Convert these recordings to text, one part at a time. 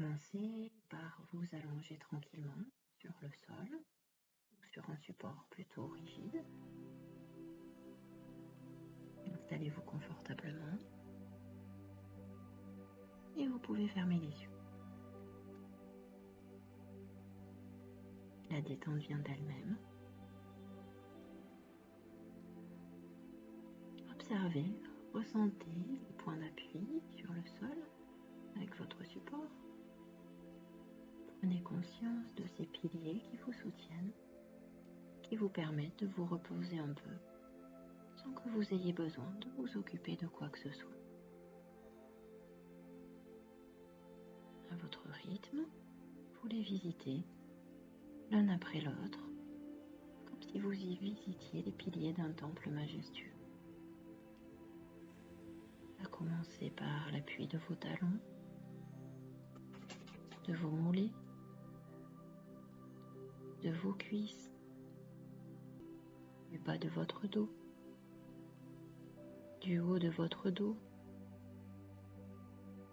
commencer par vous allonger tranquillement sur le sol ou sur un support plutôt rigide. Installez-vous confortablement et vous pouvez fermer les yeux. La détente vient d'elle-même. Observez, ressentez les points d'appui sur le sol avec votre support. Prenez conscience de ces piliers qui vous soutiennent, qui vous permettent de vous reposer un peu, sans que vous ayez besoin de vous occuper de quoi que ce soit. À votre rythme, vous les visitez l'un après l'autre, comme si vous y visitiez les piliers d'un temple majestueux. À commencer par l'appui de vos talons, de vos mollets, de vos cuisses, du bas de votre dos, du haut de votre dos.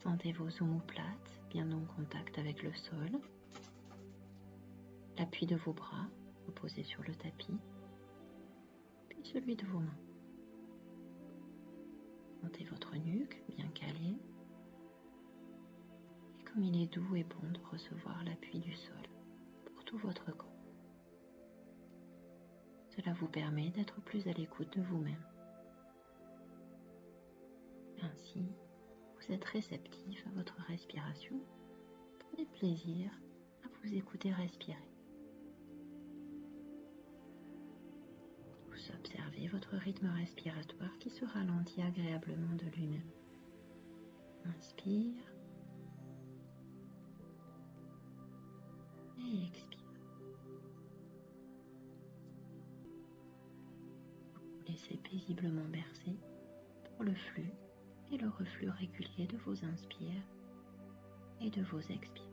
Sentez vos omoplates bien en contact avec le sol, l'appui de vos bras reposé sur le tapis, puis celui de vos mains. Sentez votre nuque bien calée, et comme il est doux et bon de recevoir l'appui du sol pour tout votre corps. Cela vous permet d'être plus à l'écoute de vous-même. Ainsi, vous êtes réceptif à votre respiration. Prenez plaisir à vous écouter respirer. Vous observez votre rythme respiratoire qui se ralentit agréablement de lui-même. Inspire et expire. Vous laissez paisiblement bercer pour le flux et le reflux régulier de vos inspires et de vos expires.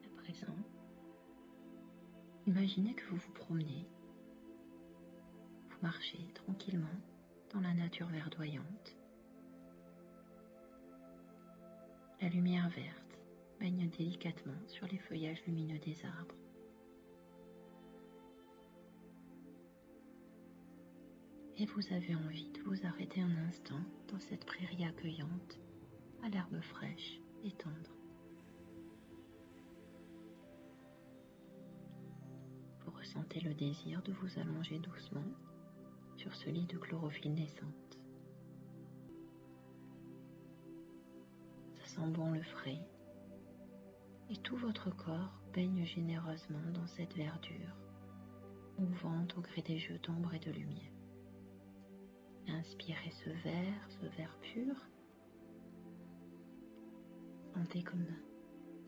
À présent, imaginez que vous vous promenez, vous marchez tranquillement dans la nature verdoyante. La lumière verte baigne délicatement sur les feuillages lumineux des arbres. Et vous avez envie de vous arrêter un instant dans cette prairie accueillante, à l'herbe fraîche et tendre. Vous ressentez le désir de vous allonger doucement sur ce lit de chlorophylle naissante. Ça sent bon le frais et tout votre corps baigne généreusement dans cette verdure, mouvante au gré des jeux d'ombre et de lumière. Inspirez ce vert pur. Sentez comme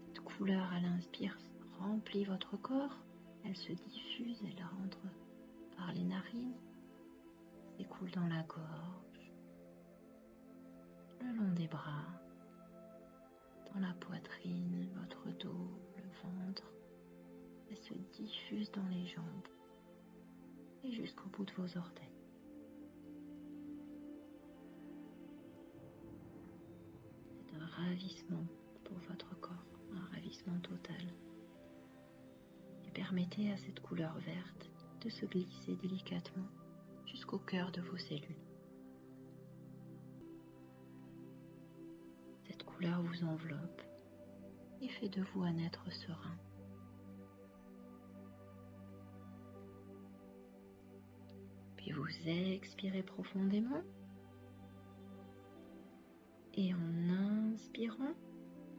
cette couleur à l'inspire remplit votre corps. Elle se diffuse, elle rentre par les narines, s'écoule dans la gorge, le long des bras, dans la poitrine, votre dos, le ventre. Elle se diffuse dans les jambes et jusqu'au bout de vos orteils. C'est un ravissement pour votre corps, un ravissement total. Et permettez à cette couleur verte de se glisser délicatement jusqu'au cœur de vos cellules. Cette couleur vous enveloppe et fait de vous un être serein. Puis vous expirez profondément et en inspirant,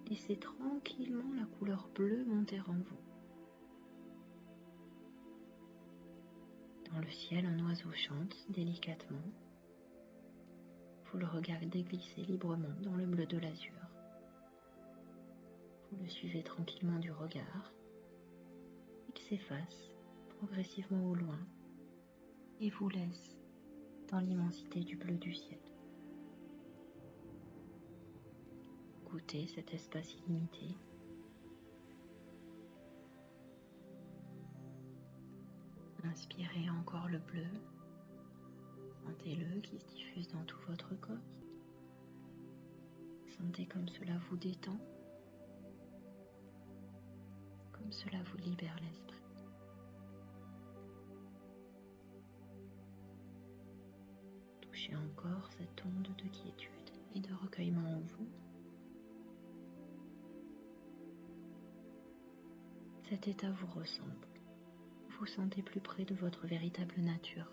laissez tranquillement la couleur bleue monter en vous. Dans le ciel, un oiseau chante délicatement. Vous le regardez glisser librement dans le bleu de l'azur. Vous le suivez tranquillement du regard. Il s'efface progressivement au loin et vous laisse dans l'immensité du bleu du ciel. Goûtez cet espace illimité. Inspirez encore le bleu. Sentez-le qui se diffuse dans tout votre corps. Sentez comme cela vous détend, comme cela vous libère l'esprit. Touchez encore cette onde de quiétude et de recueillement en vous. Cet état vous ressemble. Vous vous sentez plus près de votre véritable nature.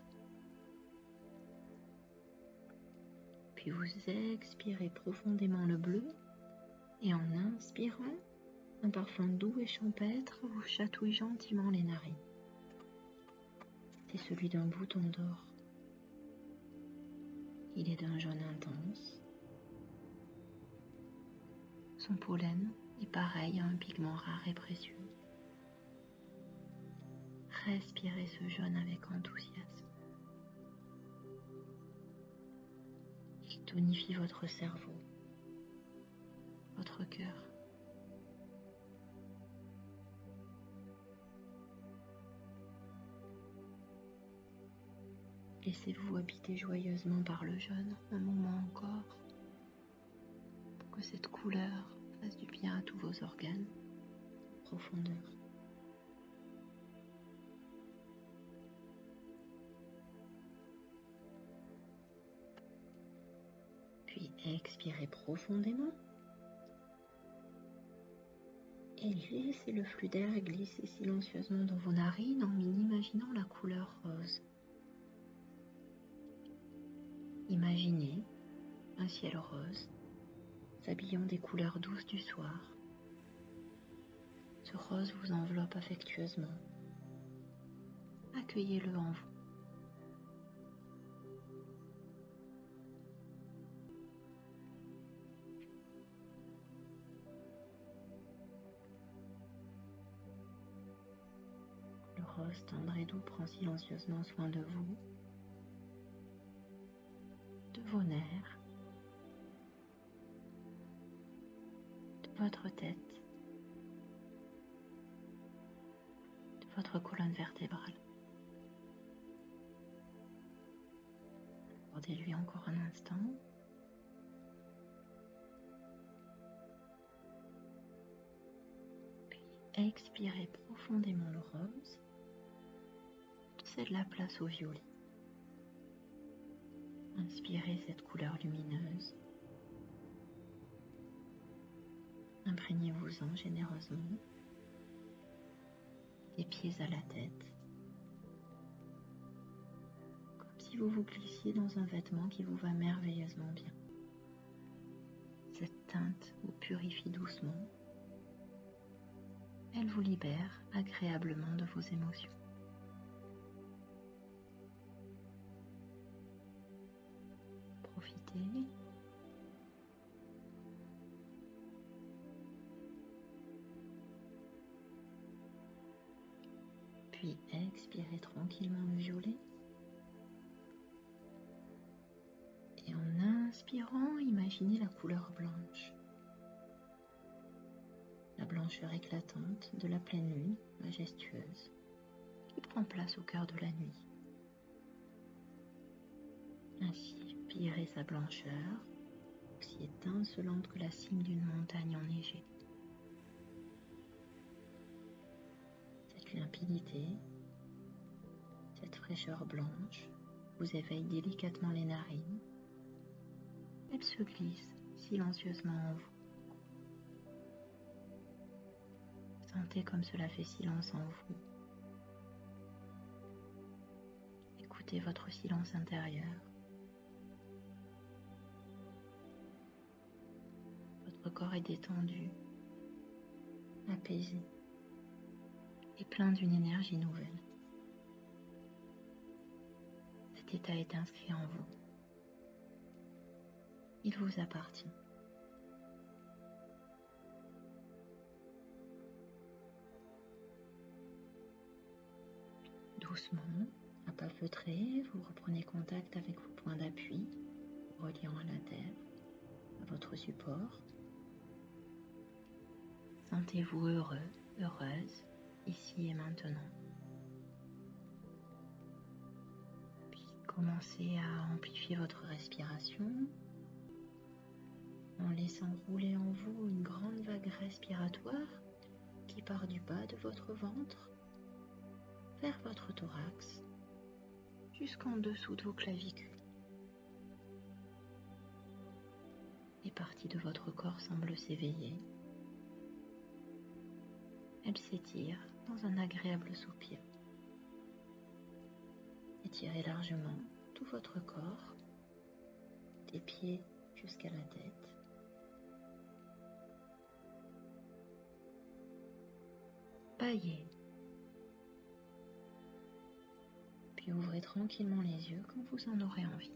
Puis vous expirez profondément le bleu et en inspirant, un parfum doux et champêtre vous chatouille gentiment les narines. C'est celui d'un bouton d'or. Il est d'un jaune intense. Son pollen est pareil à un pigment rare et précieux. Respirez ce jaune avec enthousiasme. Il tonifie votre cerveau, votre cœur. Laissez-vous habiter joyeusement par le jaune un moment encore pour que cette couleur fasse du bien à tous vos organes en profondeur. Puis expirez profondément et laissez le flux d'air glisser silencieusement dans vos narines en imaginant la couleur rose. Imaginez un ciel rose s'habillant des couleurs douces du soir. Ce rose vous enveloppe affectueusement. Accueillez-le en vous. Le rose tendre et doux prend silencieusement soin de vous, de vos nerfs, de votre tête, de votre colonne vertébrale. Accordez-lui encore un instant. Puis expirez profondément le rose. Laissez de la place au violet. Inspirez cette couleur lumineuse. Imprégnez-vous-en généreusement, des pieds à la tête, comme si vous vous glissiez dans un vêtement qui vous va merveilleusement bien. Cette teinte vous purifie doucement. Elle vous libère agréablement de vos émotions. Profitez. Puis expirez tranquillement le violet. Et en inspirant, imaginez la couleur blanche. La blancheur éclatante de la pleine lune, majestueuse, qui prend place au cœur de la nuit. Inspirez sa blancheur, aussi étincelante que la cime d'une montagne enneigée. Cette limpidité, cette fraîcheur blanche vous éveille délicatement les narines. Elle se glisse silencieusement en vous. Sentez comme cela fait silence en vous. Écoutez votre silence intérieur. Votre corps est détendu, apaisé et plein d'une énergie nouvelle. Cet état est inscrit en vous. Il vous appartient. Doucement, à pas feutrés, vous reprenez contact avec vos points d'appui, reliant à la terre, à votre support. Sentez-vous heureux, heureuse, ici et maintenant. Commencez à amplifier votre respiration en laissant rouler en vous une grande vague respiratoire qui part du bas de votre ventre vers votre thorax jusqu'en dessous de vos clavicules. Les parties de votre corps semblent s'éveiller. Elles s'étirent dans un agréable soupir. Étirez largement tout votre corps, des pieds jusqu'à la tête. Baillez. Puis ouvrez tranquillement les yeux quand vous en aurez envie.